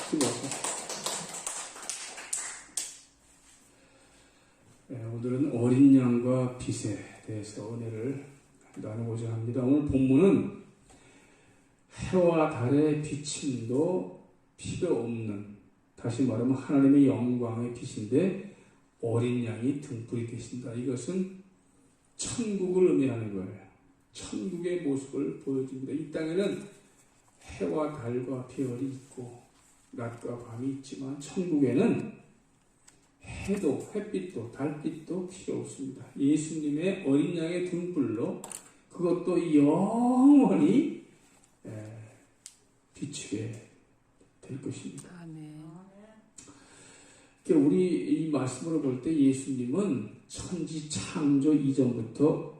수고하셨습니다. 오늘은 어린 양과 빛에 대해서 은혜를 나누고자 합니다. 오늘 본문은 해와 달의 비침도 필요 없는, 다시 말하면 하나님의 영광의 빛인데 어린 양이 등불이 되신다. 이것은 천국을 의미하는 거예요. 천국의 모습을 보여줍니다. 이 땅에는 해와 달과 별이 있고 낮과 밤이 있지만 천국에는 해도 햇빛도 달빛도 필요 없습니다. 예수님의 어린 양의 등불로 그것도 영원히 비추게 될 것입니다. 아멘. 우리 이 말씀으로 볼 때 예수님은 천지 창조 이전부터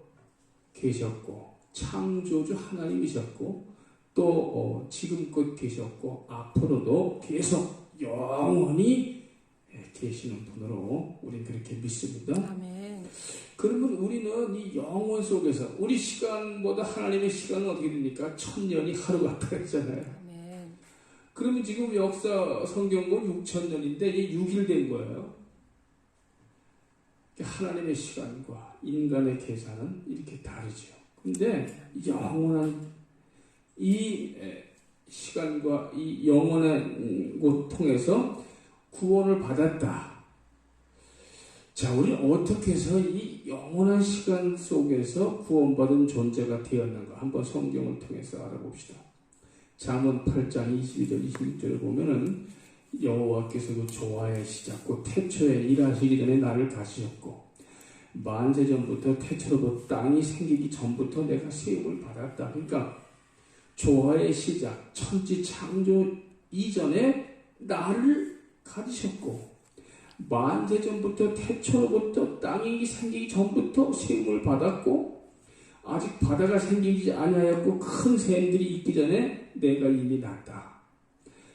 계셨고 창조주 하나님이셨고 또 지금껏 계셨고 앞으로도 계속 영원히 계시는 분으로 우리는 그렇게 믿습니다. 아멘. 그러면 우리는 이 영원 속에서 우리 시간보다 하나님의 시간은 어떻게 됩니까? 1000년이 하루 같다 했잖아요. 아멘. 그러면 지금 역사 성경은 6000년인데 이게 6일 된 거예요. 하나님의 시간과 인간의 계산은 이렇게 다르죠. 근데 영원한 이 시간과 이 영원한 곳 통해서 구원을 받았다. 자, 우리 어떻게 해서 이 영원한 시간 속에서 구원받은 존재가 되었는가? 한번 성경을 통해서 알아봅시다. 잠언 8장 22절 26절을 보면은 여호와께서 그 조화의 시작 곧 태초에 일하시기 전에 나를 가시셨고 만세 전부터 태초로부터 땅이 생기기 전부터 내가 세움을 받았다. 그러니까 조화의 시작 천지 창조 이전에 나를 가지셨고 만세 전부터 태초로부터 땅이 생기기 전부터 세움을 받았고 아직 바다가 생기지 아니하였고 큰 샘들이 있기 전에 내가 이미 났다.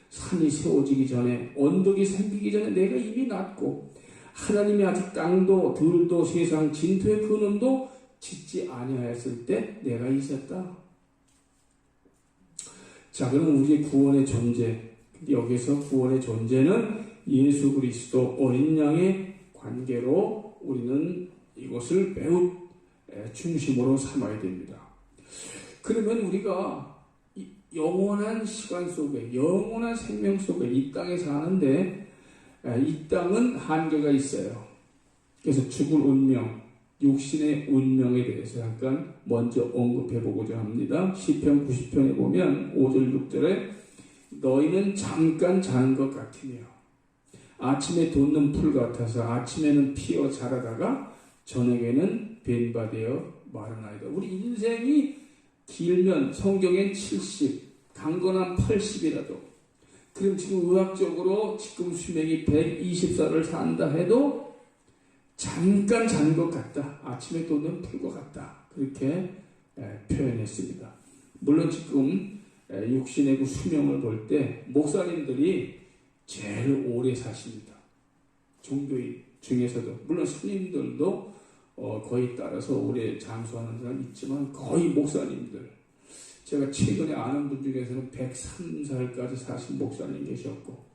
산이 세워지기 전에 언덕이 생기기 전에 내가 이미 났고 하나님이 아직 땅도 들도 세상 진토의 근원도 짓지 아니하였을 때 내가 있었다. 자, 그럼 우리의 구원의 존재, 여기서 구원의 존재는 예수 그리스도 어린 양의 관계로 우리는 이것을 매우 중심으로 삼아야 됩니다. 그러면 우리가 영원한 시간 속에, 영원한 생명 속에 이 땅에 사는데 이 땅은 한계가 있어요. 그래서 죽을 운명, 육신의 운명에 대해서 잠깐 먼저 언급해 보고자 합니다. 시편 90편에 보면 5절 6절에 너희는 잠깐 자는 것 같으며 아침에 돋는 풀 같아서 아침에는 피어 자라다가 저녁에는 벤바되어 마르나이다. 우리 인생이 길면 성경엔 70, 강건한 80이라도 그럼 지금 의학적으로 지금 수명이 120살을 산다 해도 잠깐 자는 것 같다. 아침에 돋는 풀과 같다. 그렇게 표현했습니다. 물론 지금 육신의 그 수명을 볼 때 목사님들이 제일 오래 사십니다. 종교인 중에서도 물론 스님들도 거의 따라서 오래 장수하는 사람 있지만 거의 목사님들 제가 최근에 아는 분 중에서는 103살까지 사신 목사님 계셨고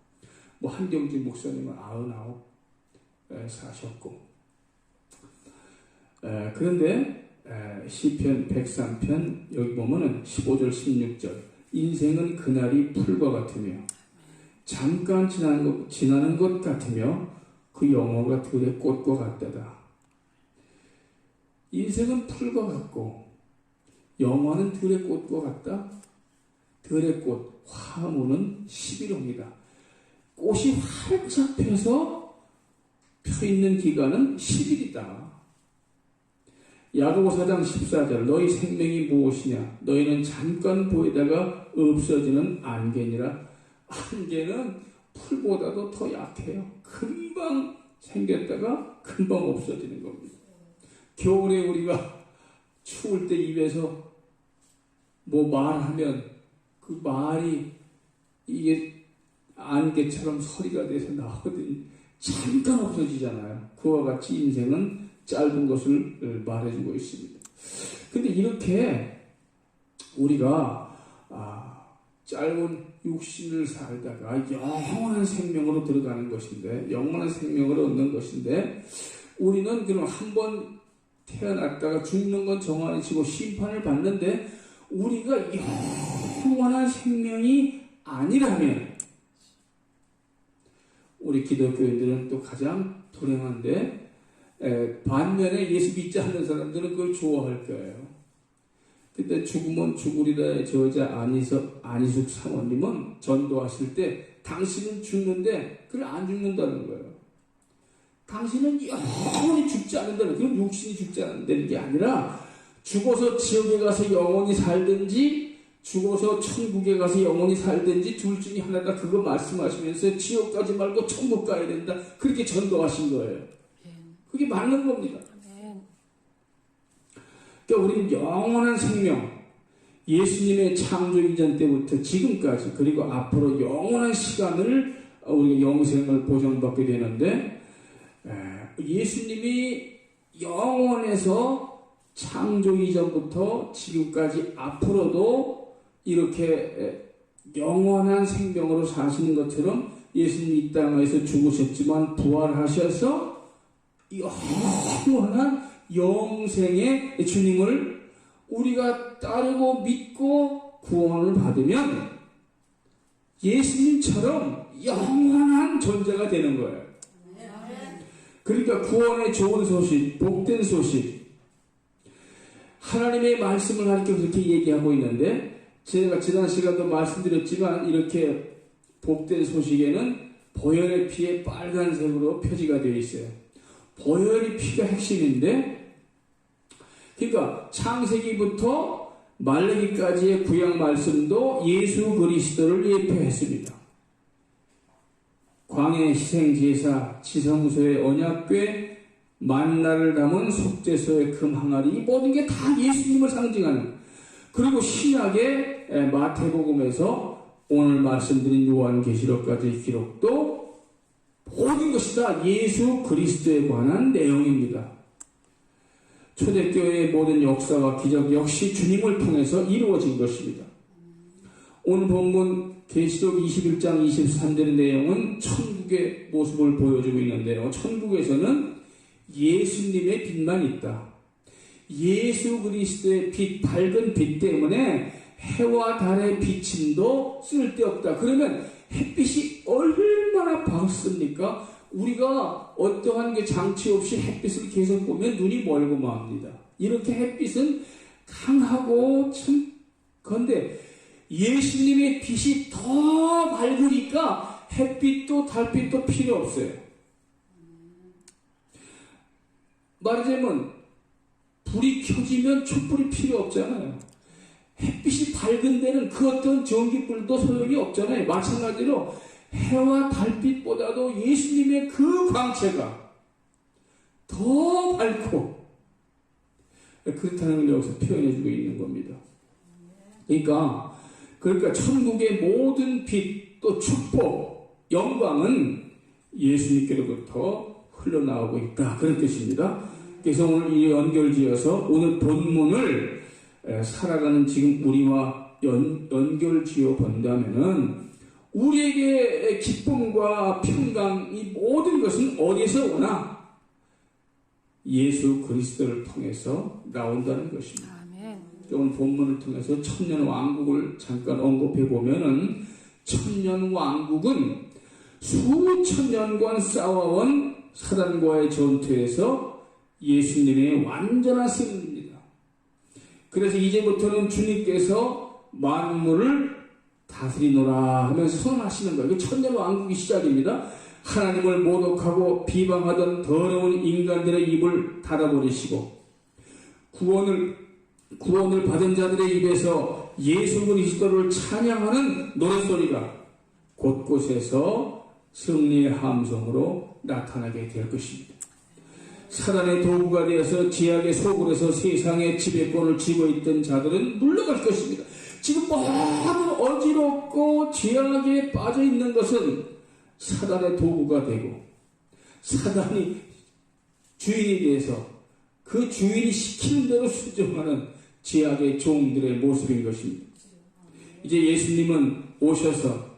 뭐 한경진 목사님은 99 사셨고 그런데 시편 103편 여기 보면은 15절 16절 인생은 그날이 풀과 같으며 잠깐 지나는 것 같으며 그 영화가 들의 꽃과 같다다. 인생은 풀과 같고 영화는 들의 꽃과 같다. 들의 꽃 화무는 11호입니다. 꽃이 활짝 펴서 펴있는 기간은 10일이다. 야고보 4장 14절 너희 생명이 무엇이냐 너희는 잠깐 보이다가 없어지는 안개니라. 안개는 풀보다도 더 약해요. 금방 생겼다가 금방 없어지는 겁니다. 겨울에 우리가 추울 때 입에서 뭐 말하면 그 말이 이게 안개처럼 소리가 돼서 나오더니 잠깐 없어지잖아요. 그와 같이 인생은 짧은 것을 말해주고 있습니다. 근데 이렇게 우리가 짧은 육신을 살다가 영원한 생명으로 들어가는 것인데, 영원한 생명을 얻는 것인데, 우리는 그럼 한번 태어났다가 죽는 건 정하시고 심판을 받는데, 우리가 영원한 생명이 아니라면, 우리 기독교인들은 또 가장 불행한데, 반면에 예수 믿지 않는 사람들은 그걸 좋아할 거예요. 근데 죽으면 죽으리라의 저자 안희숙 사모님은 전도하실 때 당신은 죽는데 그걸 안 죽는다는 거예요. 당신은 영원히 죽지 않는다는, 그건 육신이 죽지 않는다는 게 아니라 죽어서 지옥에 가서 영원히 살든지 죽어서 천국에 가서 영원히 살든지 둘 중에 하나다, 그거 말씀하시면서 지옥 가지 말고 천국 가야 된다, 그렇게 전도하신 거예요. 그게 맞는 겁니다. 그러니까 우리는 영원한 생명, 예수님의 창조 이전 때부터 지금까지, 그리고 앞으로 영원한 시간을 우리가 영생을 보장받게 되는데, 예수님이 영원에서 창조 이전부터 지금까지 앞으로도 이렇게 영원한 생명으로 사시는 것처럼 예수님이 이 땅에서 죽으셨지만 부활하셔서 영원한 영생의 주님을 우리가 따르고 믿고 구원을 받으면 예수님처럼 영원한 존재가 되는 거예요. 그러니까 구원의 좋은 소식, 복된 소식, 하나님의 말씀을 가리켜 그렇게 얘기하고 있는데, 제가 지난 시간도 말씀드렸지만 이렇게 복된 소식에는 보혈의 피에 빨간색으로 표지가 되어 있어요. 보혈의 피가 핵심인데, 그러니까 창세기부터 말라기까지의 구약 말씀도 예수 그리스도를 예표했습니다. 광야 희생제사, 지성소의 언약궤, 만나를 담은 속죄소의 금항아리, 이 모든 게 다 예수님을 상징하는. 그리고 신약의 마태복음에서 오늘 말씀드린 요한계시록까지의 기록도 모든 것이 다 예수 그리스도에 관한 내용입니다. 초대교회의 모든 역사와 기적 역시 주님을 통해서 이루어진 것입니다. 오늘 본문 계시록 21장 23절의 내용은 천국의 모습을 보여주고 있는데요. 천국에서는 예수님의 빛만 있다. 예수 그리스도의 빛, 밝은 빛 때문에 해와 달의 비침도 쓸데없다. 그러면 햇빛이 얼마나 밝습니까? 우리가 어떠한 게 장치 없이 햇빛을 계속 보면 눈이 멀고 맙니다. 이렇게 햇빛은 강하고 참, 그런데 예수님의 빛이 더 밝으니까 햇빛도 달빛도 필요 없어요. 말하자면 불이 켜지면 촛불이 필요 없잖아요. 햇빛이 밝은 데는 그 어떤 전기불도 소용이 없잖아요. 마찬가지로 해와 달빛보다도 예수님의 그 광채가 더 밝고, 그렇다는 걸 여기서 표현해주고 있는 겁니다. 그러니까 천국의 모든 빛, 또 축복, 영광은 예수님께로부터 흘러나오고 있다, 그런 뜻입니다. 그래서 오늘 이 연결지어서 오늘 본문을 살아가는 지금 우리와 연결지어 본다면은 우리에게 기쁨과 평강, 이 모든 것은 어디서 오나? 예수 그리스도를 통해서 나온다는 것입니다. 아멘. 오늘 본문을 통해서 천년 왕국을 잠깐 언급해 보면은, 천년 왕국은 수천 년간 싸워온 사단과의 전투에서 예수님의 완전한 승리입니다. 그래서 이제부터는 주님께서 만물을 다스리노라 하면서 선언하시는 거예요. 천년 왕국이 시작입니다. 하나님을 모독하고 비방하던 더러운 인간들의 입을 닫아버리시고, 구원을 받은 자들의 입에서 예수 그리스도를 찬양하는 노랫소리가 곳곳에서 승리의 함성으로 나타나게 될 것입니다. 사단의 도구가 되어서 지약의 소굴에서 세상의 지배권을 쥐고 있던 자들은 물러갈 것입니다. 지금 모든 어지럽고 죄악에 빠져 있는 것은 사단의 도구가 되고, 사단이 주인이 돼서 그 주인이 시키는 대로 순종하는 죄악의 종들의 모습인 것입니다. 이제 예수님은 오셔서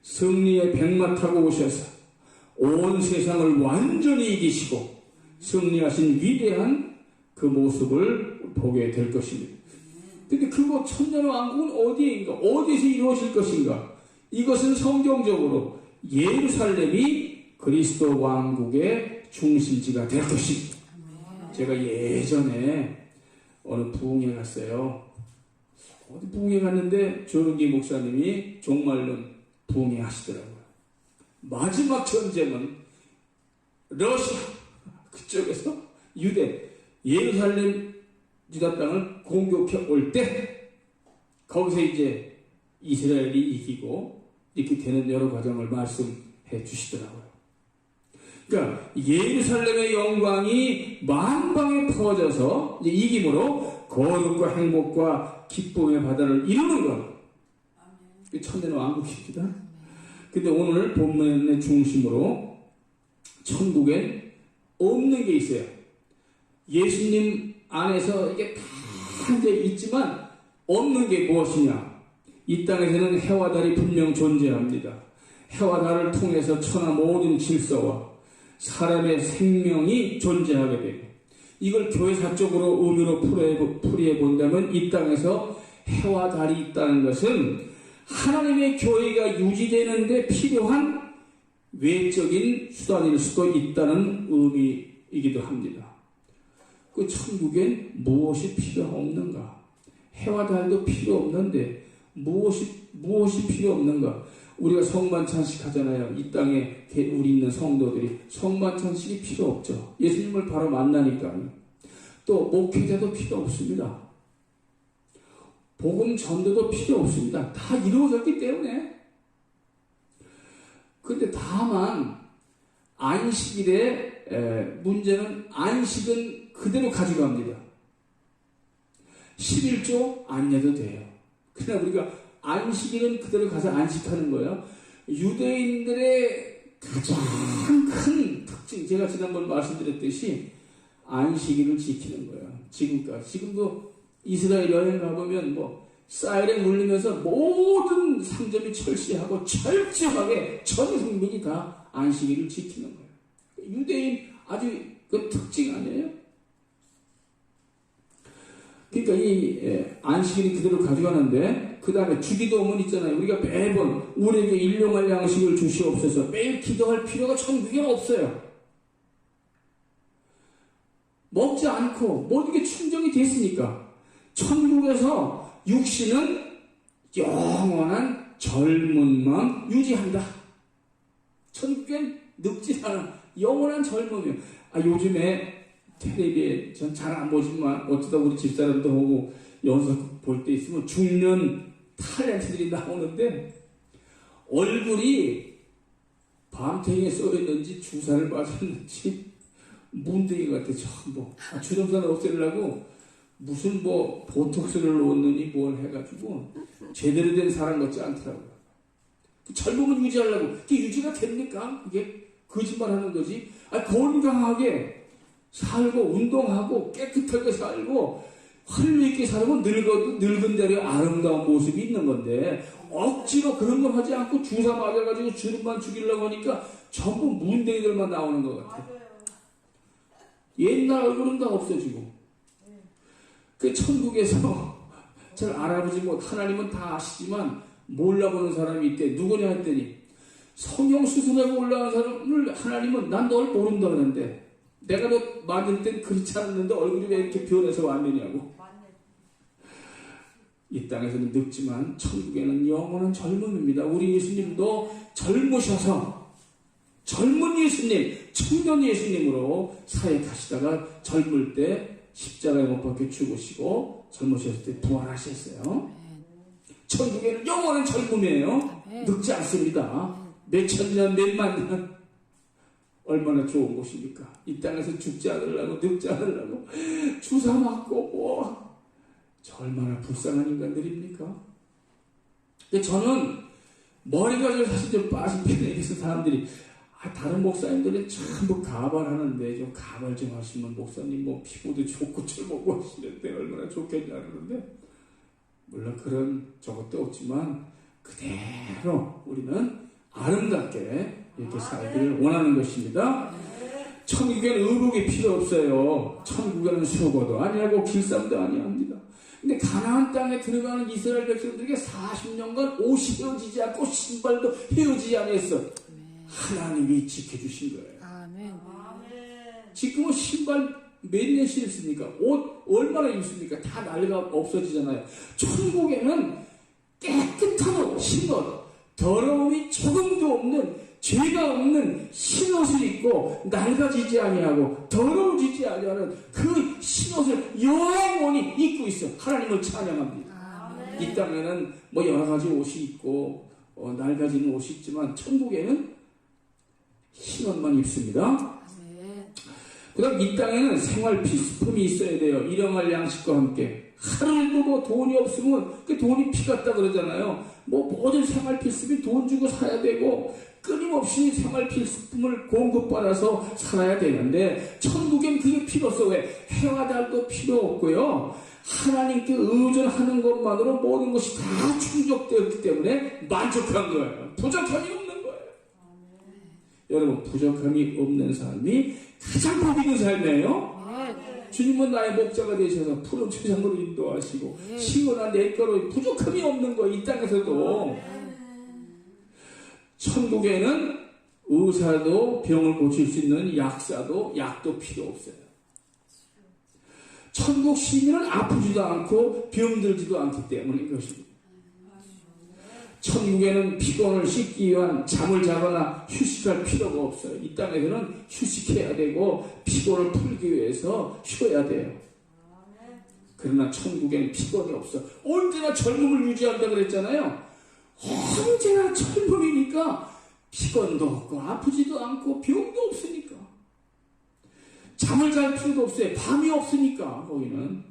승리의 백마 타고 오셔서 온 세상을 완전히 이기시고 승리하신 위대한 그 모습을 보게 될 것입니다. 근데 그거 천년왕국은 어디인가? 어디서 이루어질 것인가? 이것은 성경적으로 예루살렘이 그리스도 왕국의 중심지가 될 것입니다. 제가 예전에 어느 부흥회 갔어요. 어디 부흥회 갔는데 조은기 목사님이 종말론 부흥회 하시더라고요. 마지막 전쟁은 러시아 그쪽에서 유대 예루살렘 유다 땅을 공격해 올 때 거기서 이제 이스라엘이 이기고 이렇게 되는 여러 과정을 말씀해 주시더라고요. 그러니까 예루살렘의 영광이 만방에 퍼져서 이제 이김으로 거룩과 행복과 기쁨의 바다를 이루는 것. 천대는 왕국입니다. 근데 오늘 본문의 중심으로 천국엔 없는 게 있어요. 예수님 안에서 이게 다 있지만 없는 게 무엇이냐? 이 땅에서는 해와 달이 분명 존재합니다. 해와 달을 통해서 천하 모든 질서와 사람의 생명이 존재하게 되고, 이걸 교회사적으로 의미로 풀이해 본다면 이 땅에서 해와 달이 있다는 것은 하나님의 교회가 유지되는 데 필요한 외적인 수단일 수도 있다는 의미이기도 합니다. 그 천국엔 무엇이 필요 없는가? 해와 달도 필요 없는데 무엇이 필요 없는가? 우리가 성만찬식 하잖아요. 이 땅에 우리 있는 성도들이 성만찬식이 필요 없죠. 예수님을 바로 만나니까요. 또 목회자도 필요 없습니다. 복음 전도도 필요 없습니다. 다 이루어졌기 때문에. 근데 다만 안식일에 문제는 안식은 그대로 가져갑니다. 11조 안 내도 돼요. 그러나 우리가 안식일은 그대로 가서 안식하는 거예요. 유대인들의 가장 큰 특징, 제가 지난번 말씀드렸듯이 안식일을 지키는 거예요. 지금도 이스라엘 여행 가보면 사이렌 울리면서 모든 상점이 철시하고 철저하게 전 국민이 다 안식일을 지키는 거예요. 유대인 아주 그 특징 아니에요? 그러니까 이 안식일이 그대로 가져가는데, 그 다음에 주기도문 있잖아요. 우리가 매번 우리에게 일용할 양식을 주시옵소서 매일 기도할 필요가 천국에 없어요. 먹지 않고 모든 게 충족이 됐으니까. 천국에서 육신은 영원한 젊음만 유지한다. 천국엔 늙지 않아. 영원한 젊음이요. 요즘에 텔레비에 전 잘 안 보지만 어쩌다 우리 집사람도 오고 연속 볼 때 있으면 중년 탤런트들이 나오는데 얼굴이 밤탱이에 쏘였는지 주사를 맞았는지 문둥이 같아. 전부 주름살 없애려고 무슨 보톡스를 놓느니 뭘 해가지고 제대로 된 사람 같지 않더라고요. 젊음을 유지하려고. 그게 유지가 됩니까? 이게 거짓말하는 거지. 건강하게 살고 운동하고 깨끗하게 살고 활력 있게 살고 늙어도 늙은 대로 아름다운 모습이 있는 건데 억지로 그런 걸 하지 않고 주사 맞아가지고 주름만 죽이려고 하니까 전부 문댕이들만 나오는 것 같아요. 옛날 얼굴은 다 없어지고. 그 천국에서 잘 알아보지 못, 하나님은 다 아시지만 몰라보는 사람이 있대. 누구냐 했더니 성령 수술하고 올라간 사람을 하나님은 난 널 모른다 그러는데 내가 너 만들 땐 그렇지 않았는데 얼굴이 왜 이렇게 변해서 왔느냐고. 이 땅에서는 늙지만 천국에는 영원한 젊음입니다. 우리 예수님도 젊으셔서 젊은 예수님, 청년 예수님으로 사역하시다가 젊을 때 십자가에 못 박혀 죽으시고 젊으셨을 때 부활하셨어요. 천국에는 영원한 젊음이에요. 늙지 않습니다. 몇천 년, 몇만 년. 얼마나 좋은 곳입니까? 이 땅에서 죽지 않으려고, 늙지 않으려고 주사 맞고 저 얼마나 불쌍한 인간들입니까? 근데 저는 머리가 좀 사실 좀 빠진 편에 그래서 사람들이 다른 목사님들은 전부 가발하는데 좀 가발 좀 하시면 목사님 피부도 좋고 젊고 하시는데 얼마나 좋겠냐 그러는데 물론 그런 저것도 없지만 그대로 우리는 아름답게 이렇게 살기를 원하는 것입니다. 천국에는 의복이 필요 없어요. 천국에는 수고도 아니하고 길쌈도 아니합니다. 근데 가나안 땅에 들어가는 이스라엘 백성들에게 40년간 옷이 헤어지지 않고 신발도 헤어지지 않았어. 하나님이 지켜주신 거예요. 아멘. 지금은 신발 몇 년 신습니까? 옷 얼마나 입습니까? 다 날개가 없어지잖아요. 천국에는 깨끗한 옷, 신옷, 더러움이 조금도 없는, 죄가 없는 신옷을 입고 낡아지지 아니하고 더러워지지 아니하는 그 신옷을 영원히 입고 있어. 하나님을 찬양합니다. 아멘. 이 땅에는 뭐 여러 가지 옷이 있고 낡아지는 옷이 있지만 천국에는 신옷만 입습니다. 그 다음 이 땅에는 생활 필수품이 있어야 돼요. 일용할 양식과 함께. 하루를 두고 돈이 없으면 그 돈이 피 같다 그러잖아요. 뭐 모든 생활 필수품이 돈 주고 사야 되고 끊임없이 생활 필수품을 공급받아서 살아야 되는데 천국엔 그게 필요 없어. 왜? 해와 달도 필요 없고요. 하나님께 의존하는 것만으로 모든 것이 다 충족되었기 때문에 만족한 거예요. 부족함이 없는 거예요. 여러분, 부족함이 없는 삶이 가장 복 있는 삶이에요. 주님은 나의 목자가 되셔서 푸른 초장으로 인도하시고 시원한 냇가로 부족함이 없는 거예요. 이 땅에서도. 천국에는 의사도 병을 고칠 수 있는 약사도 약도 필요 없어요. 천국 시민은 아프지도 않고 병들지도 않기 때문인 것입니다. 천국에는 피곤을 씻기 위한 잠을 자거나 휴식할 필요가 없어요. 이 땅에서는 휴식해야 되고 피곤을 풀기 위해서 쉬어야 돼요. 그러나 천국에는 피곤이 없어. 언제나 젊음을 유지한다 그랬잖아요. 언제나 젊음이니까 피곤도 없고 아프지도 않고 병도 없으니까 잠을 잘 필요도 없어요. 밤이 없으니까 거기는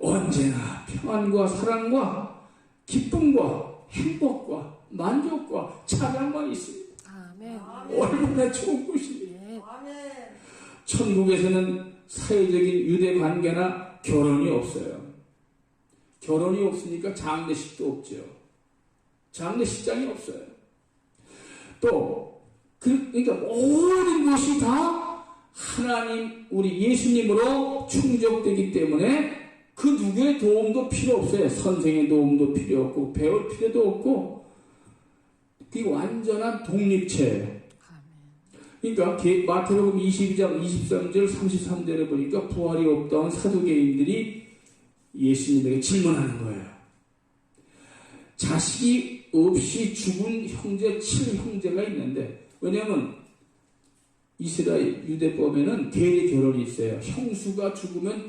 언제나 평안과 사랑과 기쁨과 행복과 만족과 찬양만 있습니다. 아멘. 얼마나 좋은 곳입니다. 천국에서는 사회적인 유대 관계나 결혼이 없어요. 결혼이 없으니까 장례식도 없죠. 장례식장이 없어요. 또 그러니까 모든 것이 다 하나님 우리 예수님으로 충족되기 때문에 그 누구의 도움도 필요 없어요. 선생의 도움도 필요 없고 배울 필요도 없고 그게 완전한 독립체예요. 그러니까 마태복음 22장 23절 33절에 보니까 부활이 없다는 사두개인들이 예수님에게 질문하는 거예요. 자식이 없이 죽은 형제 7형제가 있는데 왜냐하면 이스라엘 유대법에는 대리 결혼이 있어요. 형수가 죽으면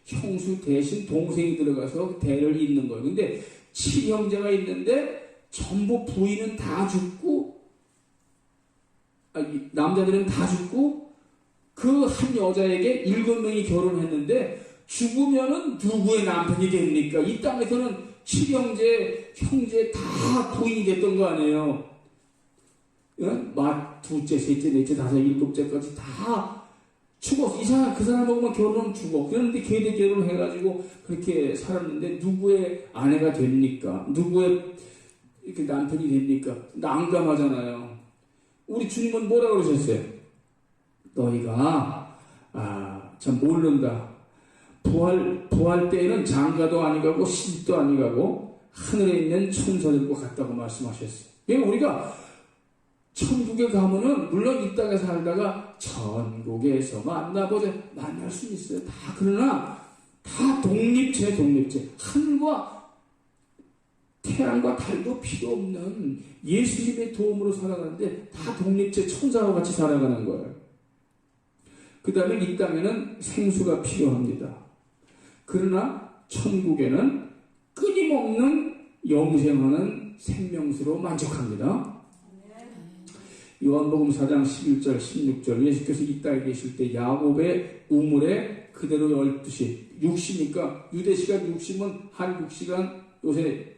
형수 대신 동생이 들어가서 대를 잇는 거예요. 근데 7형제가 있는데 전부 부인은 다 죽고 남자들은 다 죽고 그 한 여자에게 7명이 결혼했는데 죽으면은 누구의 남편이 됩니까? 이 땅에서는 7형제 형제 다 부인이 됐던 거 아니에요. 둘째, 셋째, 넷째, 다섯, 일곱째까지 다 죽었어. 이상한 그 사람하고만 결혼하면 죽어. 그런데 걔네 결혼해가지고 그렇게 살았는데 누구의 아내가 됩니까? 누구의 이렇게 남편이 됩니까? 난감하잖아요. 우리 주님은 뭐라 그러셨어요? 너희가 참 모른다. 부활 때에는 장가도 아니가고 시집도 아니가고 하늘에 있는 천사들과 같다고 말씀하셨어요. 그러니까 우리가 천국에 가면은 물론 이 땅에 살다가 천국에서 만날 수 있어요. 다 그러나 다 독립체. 하늘과 태양과 달도 필요 없는 예수님의 도움으로 살아가는데 다 독립체 천사와 같이 살아가는 거예요. 그 다음에 이 땅에는 생수가 필요합니다. 그러나 천국에는 끊임없는 영생하는 생명수로 만족합니다. 요한복음 4장 11절 16절 예수께서 이 땅에 계실 때 야곱의 우물에 그대로 12시 6시니까 유대시간 6시면 한국시간 요새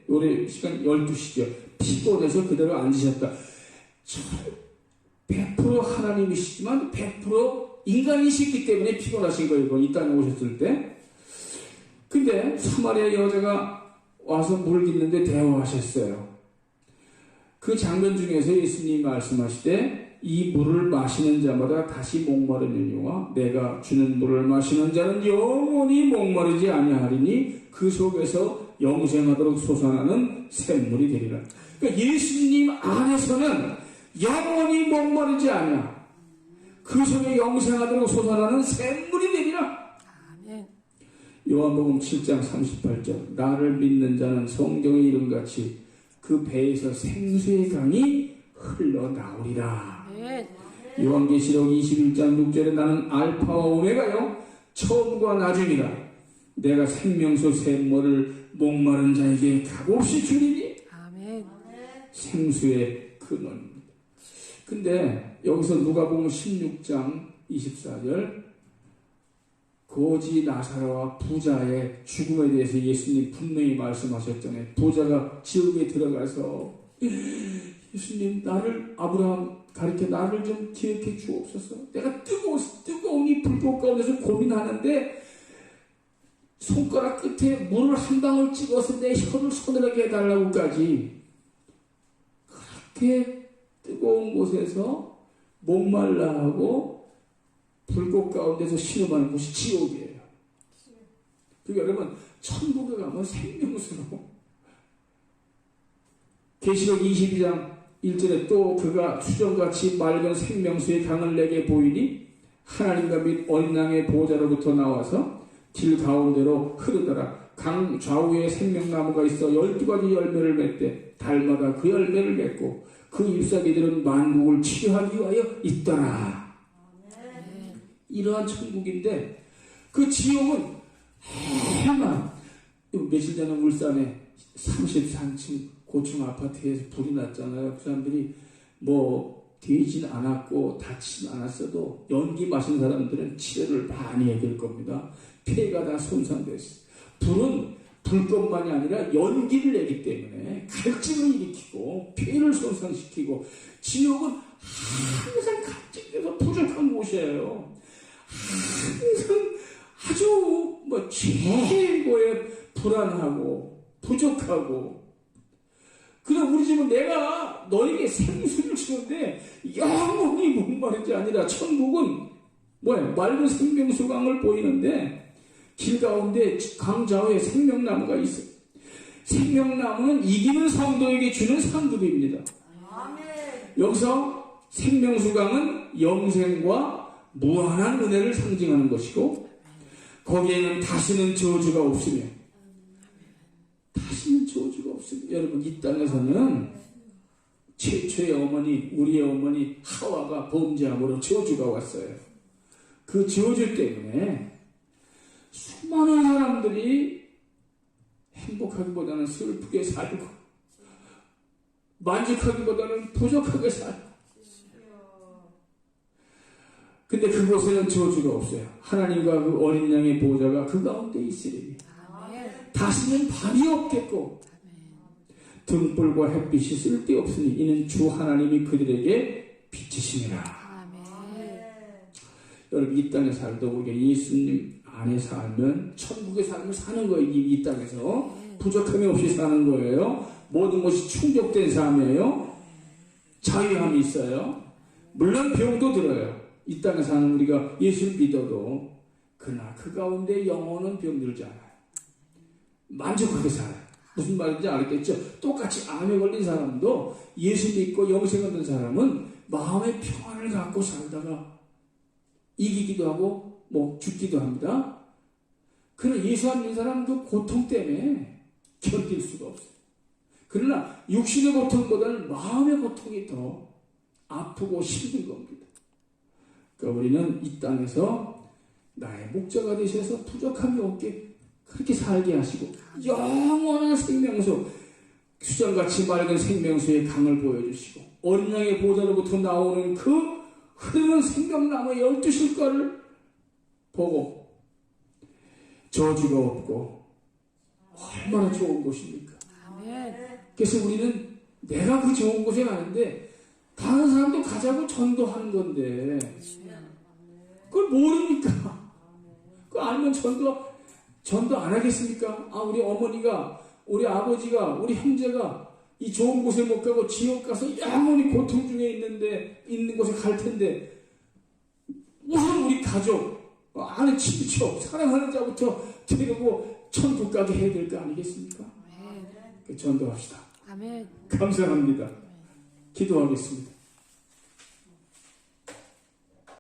시간 12시죠. 피곤해서 그대로 앉으셨다. 100% 하나님이시지만 100% 인간이시기 때문에 피곤하신 거예요. 이 땅에 오셨을 때. 근데 사마리아 여자가 와서 물을 깃는데 대화하셨어요. 그 장면 중에서 예수님이 말씀하시되 이 물을 마시는 자마다 다시 목마르느니와 내가 주는 물을 마시는 자는 영원히 목마르지 아니하리니 그 속에서 영생하도록 솟아나는 샘물이 되리라. 그러니까 예수님 안에서는 영원히 목마르지 않아. 그 속에 영생하도록 솟아나는 샘물이 되리라. 아멘. 요한복음 7장 38절 나를 믿는 자는 성경의 이름같이 그 배에서 생수의 강이 흘러나오리라. 아멘. 요한계시록 21장 6절에 나는 알파와 오메가요 처음과 나중이라 내가 생명수 샘물을 목마른 자에게 값없이 주리니. 아멘. 생수의 근원입니다. 근데 여기서 누가복음 16장 24절 거지 나사로와 부자의 죽음에 대해서 예수님 분명히 말씀하셨잖아요. 부자가 지옥에 들어가서 예수님 나를 아브라함 가르쳐 나를 좀 기억해 주옵소서. 내가 뜨거운 이 불꽃 가운데서 고민하는데 손가락 끝에 물을 한 방울 찍어서 내 혀를 서늘하게 해달라고까지 그렇게 뜨거운 곳에서 목말라 하고 불꽃 가운데서 신음하는 곳이 지옥이에요. 그러니까 여러분 천국에 가면 생명수로 계시록 22장 1절에 또 그가 수정같이 맑은 생명수의 강을 내게 보이니 하나님과 및 어린 양의 보호자로부터 나와서 길 가운데로 흐르더라. 강 좌우에 생명나무가 있어 12가지 열매를 맺되 달마다 그 열매를 맺고 그 잎사귀들은 만국을 치료하기 위하여 있더라. 이러한 천국인데 그 지옥은 해만 며칠 전에 울산에 33층 고층 아파트에서 불이 났잖아요. 그 사람들이 뭐 되진 않았고 다치진 않았어도 연기 마신 사람들은 치료를 많이 해야 될 겁니다. 폐가 다 손상됐어요. 불은 불꽃만이 아니라 연기를 내기 때문에 갈증을 일으키고 폐를 손상시키고 지옥은 항상 갈증돼서 부족한 곳이에요. 항상 아주 최고의 불안하고 부족하고 그럼 우리 집은 내가 너에게 생수를 주는데 영원히 목마르지 아니라 천국은 뭐예요? 맑은 생명수강을 보이는데 길 가운데 강 좌우에 생명나무가 있어요. 생명나무는 이기는 성도에게 주는 상급입니다. 여기서 생명수강은 영생과 무한한 은혜를 상징하는 것이고 거기에는 다시는 저주가 없으며 다시는 저주가 없습니다. 여러분 이 땅에서는 최초의 어머니 우리의 어머니 하와가 범죄함으로 저주가 왔어요. 그 저주 때문에 수많은 사람들이 행복하기보다는 슬프게 살고 만족하기보다는 부족하게 살고 근데 그곳에는 저주가 없어요. 하나님과 그 어린 양의 보호자가 그 가운데 있으리니 다시는 밤이 없겠고 등불과 햇빛이 쓸데없으니 이는 주 하나님이 그들에게 비치심이라. 여러분 이 땅에 살다 우리가 예수님 안에 살면 천국에 살면 사는 거예요. 이 땅에서 부족함이 없이 사는 거예요. 모든 것이 충족된 삶이에요. 자유함이 있어요. 물론 병도 들어요. 이 땅에 사는 우리가 예수를 믿어도 그러나 그 가운데 영혼은 병들지 않아요. 만족하게 살아요. 무슨 말인지 알겠죠? 똑같이 암에 걸린 사람도 예수 믿고 영생 얻는 사람은 마음의 평안을 갖고 살다가 이기기도 하고 뭐 죽기도 합니다. 그러나 예수 안 믿는 사람도 고통 때문에 견딜 수가 없어요. 그러나 육신의 고통보다는 마음의 고통이 더 아프고 힘든 겁니다. 그러니까 우리는 이 땅에서 나의 목자가 되셔서 부족함이 없게 그렇게 살게 하시고 영원한 생명수 수정같이 맑은 생명수의 강을 보여주시고 어린 양의 보좌로부터 나오는 그 흐르는 생명나무의 12실과를 보고 저주가 없고 얼마나 좋은 곳입니까? 그래서 우리는 내가 그 좋은 곳에 가는데 다른 사람도 가자고 전도하는 건데 그걸 모릅니까? 그거 알면 전도 전도 안 하겠습니까? 우리 어머니가, 우리 아버지가, 우리 형제가 이 좋은 곳에 못 가고 지옥 가서 영원히 고통 중에 있는 곳에 갈 텐데, 우선 우리 가족, 아는 친척, 사랑하는 자부터 데리고 천국 가게 해야 될 거 아니겠습니까? 전도합시다. 아멘. 감사합니다. 기도하겠습니다.